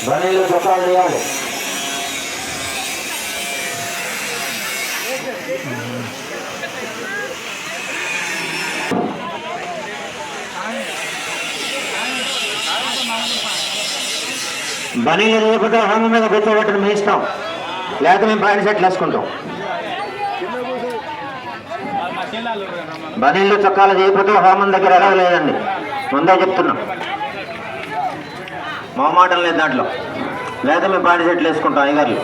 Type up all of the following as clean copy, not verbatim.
బనీలు చొక్కాలు చేయాలి. బనీలు లేకపోతే హోమం మీద కూర్చోబెట్టడం మీ ఇష్టం, లేకపోతే మేము ప్యాంట్ షర్ట్లు వేసుకుంటాం. బనీళ్ళు చొక్కాలు చేయకపోతే హోమం దగ్గర ఎలా లేదండి, ముందే చెప్తున్నాం. మొహమాటం లేదు దాంట్లో, లేదా మేము ప్యాంట్ షర్ట్లు వేసుకుంటాం. అయ్యగారులు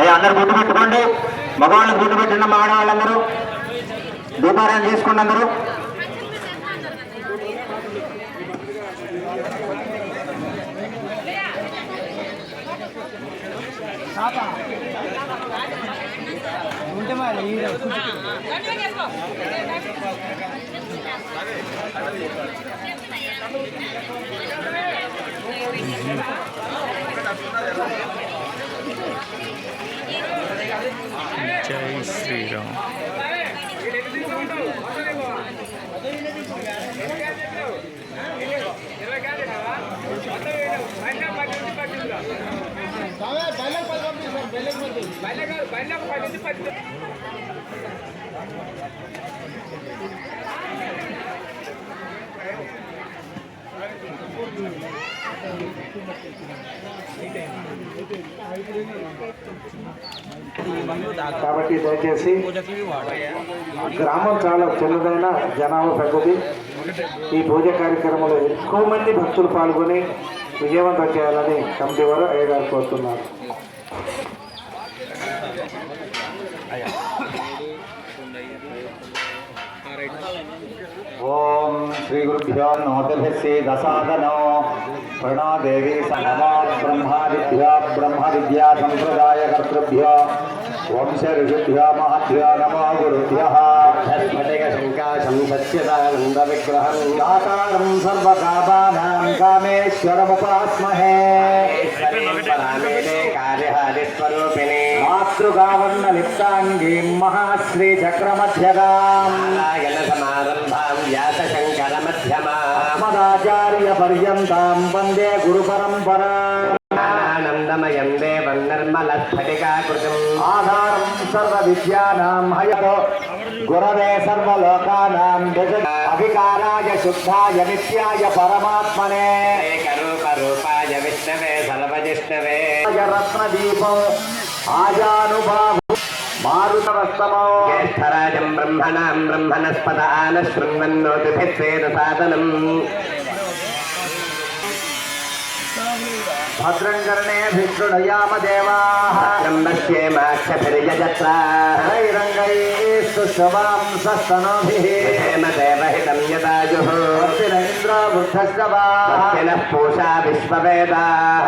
అయ్యా అందరు గుడ్డు పెట్టుకోండి. మగవాళ్ళకి గుడ్డు పెట్టండి, మా ఆడవాళ్ళందరూ దీపారాయణ చేసుకోండి. అందరూ ఉంటే మరి జై శ్రీరామ్. కాబట్టి దయచేసి గ్రామం చాలా చిన్నదైన జనాభా పెద్దది. ఈ పూజ కార్యక్రమంలో ఎక్కువ మంది భక్తులు పాల్గొని విజయవంతం చేయాలని కమిటీ వారు అయ్యగారు కోరుతున్నారు. ఓం శ్రీ గురుభ్యో నమోదభ్యస్సే దశాదనో ప్రణాదేవి నమో బ్రహ్మాదిభ్యో బ్రహ్మ విద్యా సంప్రదాయ కర్తృభ్యో వంశ ఋషిభ్యో మహద్భ్యో నమో గురుభ్యః. స్ఫటిక శంకాశం సత్యదానంద విగ్రహం సాకారం సర్వకామానాం కామేశ్వరముపాస్మహే. కార్యహారిస్వరూపిణి మాతృగావర్ణ లిప్తాంగీం మహాశ్రీ చక్రమధ్యగాం సమారంభాం వ్యాసశంకర మధ్యమాచార్య పర్యంతాం వందే గురు పరంపరాం. ఆనందమయం దేవం నిర్మల స్ఫటికాకృతిం ఆధారం సర్వ విద్యానాం హయతో గురవే సర్వలోకానాం అవికారాయ శుద్ధాయ నిత్యాయ పరమాత్మనే ఏకరూపాయ విష్ణవే సర్వజిష్ణవే రత్నదీపం ఆజానుభావ మారుతవస్తమో జ్యేష్ఠరాజం బ్రహ్మణాం బ్రహ్మణస్పద ఆనశృణ్వన్నోతిభిస్సేన సాదనం భద్రం కర్ణేభిశృణయామ దేవాః రంగైస్తు శవాం సస్తనోభిః దేవహితం యదాయుః ఇంద్ర వృద్ధశ్రవాః పూషా విశ్వవేదాః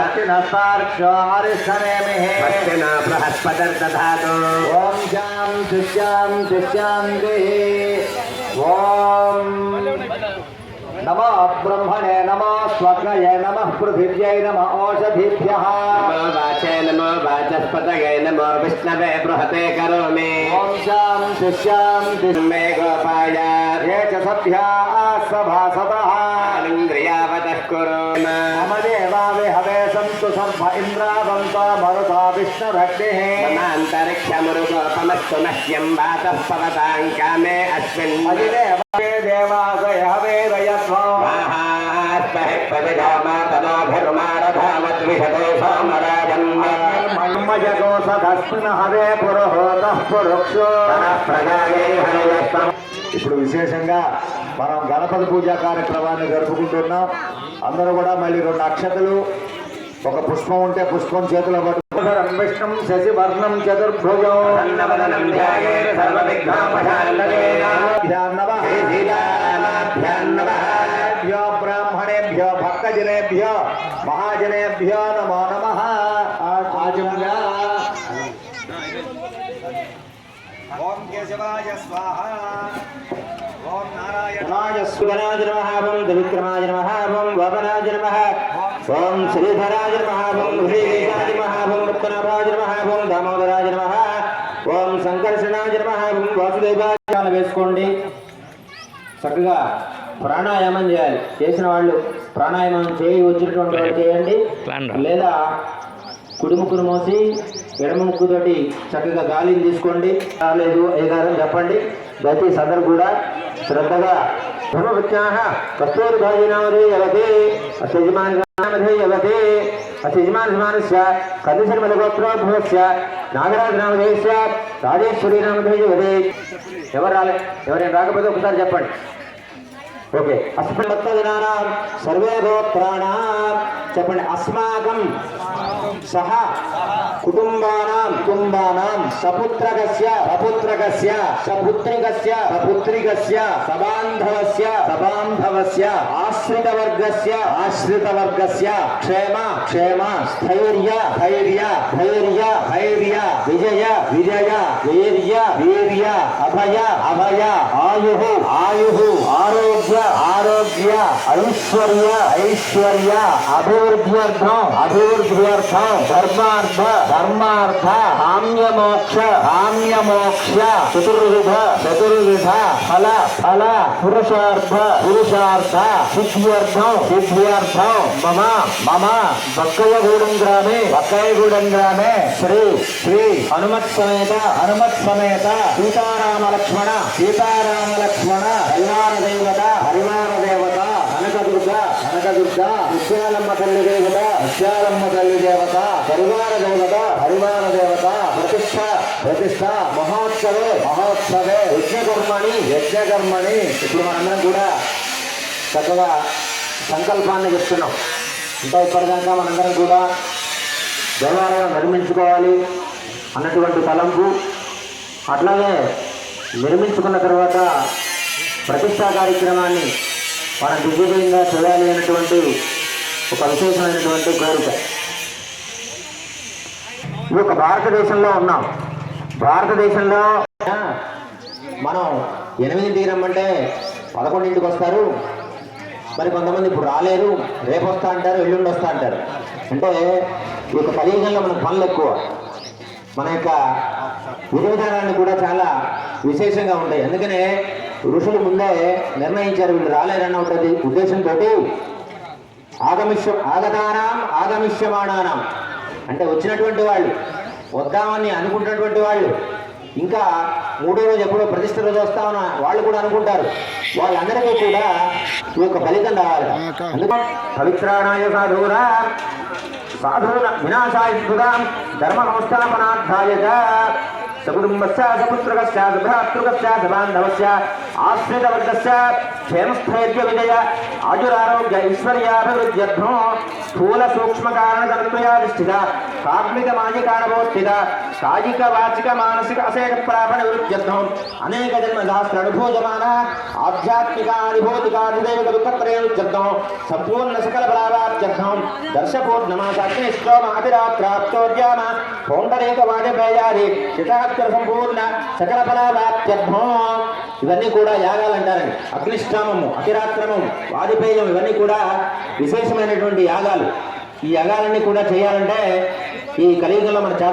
సార్క్షారిష్టనేమిః బృహస్పతిర్దధాతు. ఓం శాంతి శాంతి శాంతి. ఓం నమో బ్రహ్మణే నమో స్వగ్నయే నమః పృథివ్యై నమః ఓషధీభ్యః నమో వాచే నమో వాచస్పతయే నమో విష్ణవే బృహతే కరోమి. ఓం శాంతి శాంతి. మే గోపాయ ఏ చ సభ్యాః సభాసదః ఇంద్రియావతః కురు మమ దేవావి హవే సంతు సర్వ ఇంద్రావంతో మరుతా విష్ణురగ్నిః మమాంతరిక్షమురుగోపమస్తు మహ్యం వాతః పవతాం కామే అస్మిన్ దేవాగయ హవే రయస్వో ఇప్పుడు విశేషంగా మనం గణపతి పూజా కార్యక్రమాన్ని జరుపుకుంటున్నాం. అందరూ కూడా మళ్ళీ 2 అక్షతలు, ఒక పుష్పం ఉంటే పుష్పం చేతిలో పట్టుకుంటారు. విష్ణుం శశివర్ణం చతుర్భుజం భ్యో బ్రాహ్మణేభ్యో భక్తజనేభ్యో మహాజనేభ్యో నమో నమః. ఓం కేశవాయ స్వాహ. ఓం నారాయణాయ సుగణాయ నమః. ఓం త్రివిక్రమాయ నమః. ఓం వమనాయ నమః. ఓం శ్రీధరాయ నమః. ఓం హృదీశాయ నమః. ఓం రత్నాభాయ నమః. ఓం దామోదరాయ నమః. ఓం సంకర్షణాయ నమః. ఓం వాసుదేవాయ వేసుకోండి. చక్కగా ప్రాణాయామం చేయాలి. చేసిన వాళ్ళు ప్రాణాయామం చేయి వచ్చినటువంటి వాళ్ళు చేయండి, లేదా కుడి ముక్కును మోసి ఎడమ ముక్కుతోటి చక్కగా గాలిని తీసుకోండి. రాలేదు ఏదారం చెప్పండి. దయచేసి అందరూ కూడా శ్రద్ధగా ధర్మవృత్యాః కస్తూరిభాజనామధేయవతే అస్యజమాననామధేయవతే అస్యజమానస్య కందిశర్మలగోత్రోద్భవస్య నాగరాజనామధేయస్య రాజేశ్వరీ నామధేయవతే. ఎవరు రాలే? ఎవరైనా రాకపోతే ఒకసారి చెప్పండి. ఓకే. అస్మద్భక్తజనానాం సర్వే గోత్రాణాం చెప్పండి. అస్మాకం సహ కుటుంబానాం సపుత్రకస్య సపుత్రికస్య సబాంధవస్య ఆశ్రితవర్గస్య క్షేమ స్థైర్య విజయ వీర్య అభయ ఆయు ఆరోగ్య ఐశ్వర్య అభివృద్ధ్యర్థం ధర్మార్థ కామ్యమోక్ష చతుర్విధ ఫల పురుషార్థ సిద్ధ్యర్థం మమ బక్కయ్యగూడెం గ్రామే శ్రీ హనుమత్ సమేత సీతారామ లక్ష్మణ హరివార దేవత కనకదుర్గ విశాలమ్మ తల్లి దేవత హరివార దేవత ప్రతిష్ట మహోత్సవే యజ్ఞకర్మణి. ఇప్పుడు మనందరం కూడా చక్కగా సంకల్పాన్ని చెప్తున్నాం. ఇంకా ఇప్పటిదాకా మనందరం కూడా దేవాలయం నిర్మించుకోవాలి అన్నటువంటి తలంపు, అట్లాగే నిర్మించుకున్న తర్వాత ప్రతిష్టా కార్యక్రమాన్ని మనం దిగ్విజయంగా చేయాలి అనేటువంటి ఒక విశేషమైనటువంటి కోరిక. ఈ యొక్క భారతదేశంలో ఉన్నాం. భారతదేశంలో మనం 8ంటికి రమ్మంటే 11ంటికి వస్తారు. మరి కొంతమంది ఇప్పుడు రాలేరు, రేపు వస్తా అంటారు, ఎల్లుండి వస్తా అంటారు. అంటే ఈ యొక్క కలియుగంలో మనకు పనులు ఎక్కువ. మన యొక్క విధి విధానాన్ని కూడా చాలా విశేషంగా ఉంటాయి. అందుకనే ఋషులు ముందే నిర్ణయించారు, వీళ్ళు రాలేరన్న ఉంటుంది ఉద్దేశంతో ఆగమిష్యమాణానం అంటే వచ్చినటువంటి వాళ్ళు, వద్దామని అనుకుంటున్నటువంటి వాళ్ళు, ఇంకా 3వ రోజు ఎప్పుడో ప్రతిష్ట రోజు వస్తామన్న వాళ్ళు కూడా అనుకుంటారు. వాళ్ళందరికీ కూడా ఈ యొక్క ఫలితం రావాలి. అందుకే పవిత్రాణాయ సాధూన వినాశాయ ధర్మ సంస్థాపనార్థాయ సకుటుంబస్య సపుత్రకస్య సభ్రాతృకస్య సబాంధవస్య ఆశ్రితవర్గస్య క్షేమస్థైర్య విజయ ఆజురారోగ్య ఐశ్వర్యాభివృద్ధ్యర్థం స్థూల సూక్ష్మ కారణకర్తయాధిష్ఠిత కార్మిక మాజికాణభోస్థిత కాయిక వాచిక మానసిక అశేష ప్రాపణ విరుద్ధ్యర్థం అనేక జన్మ సహస్ర అనుభోజమాన ఆధ్యాత్మికాధిభౌతికాధిదైవిక దుఃఖత్రయోధ్యర్థం సంపూర్ణ సకల ఫలాభార్థ్యర్థం దర్శపూర్ణమాసాగ్ని శ్లోమ అతిరాత్రాప్తోర్యామ పౌండరేక వాజపేయాది శతాక్షర సంపూర్ణ సకల ఫలాభార్థ్యర్థం. ఇవన్నీ కూడా యాగాలు అంటారండి. అగ్నిష్టామము, అతిరాత్రమము, వాజపేయం ఇవన్నీ కూడా విశేషమైనటువంటి యాగాలు. ఈ యాగాలన్నీ కూడా చేయాలంటే ఈ కలియుగంలో మన చాలా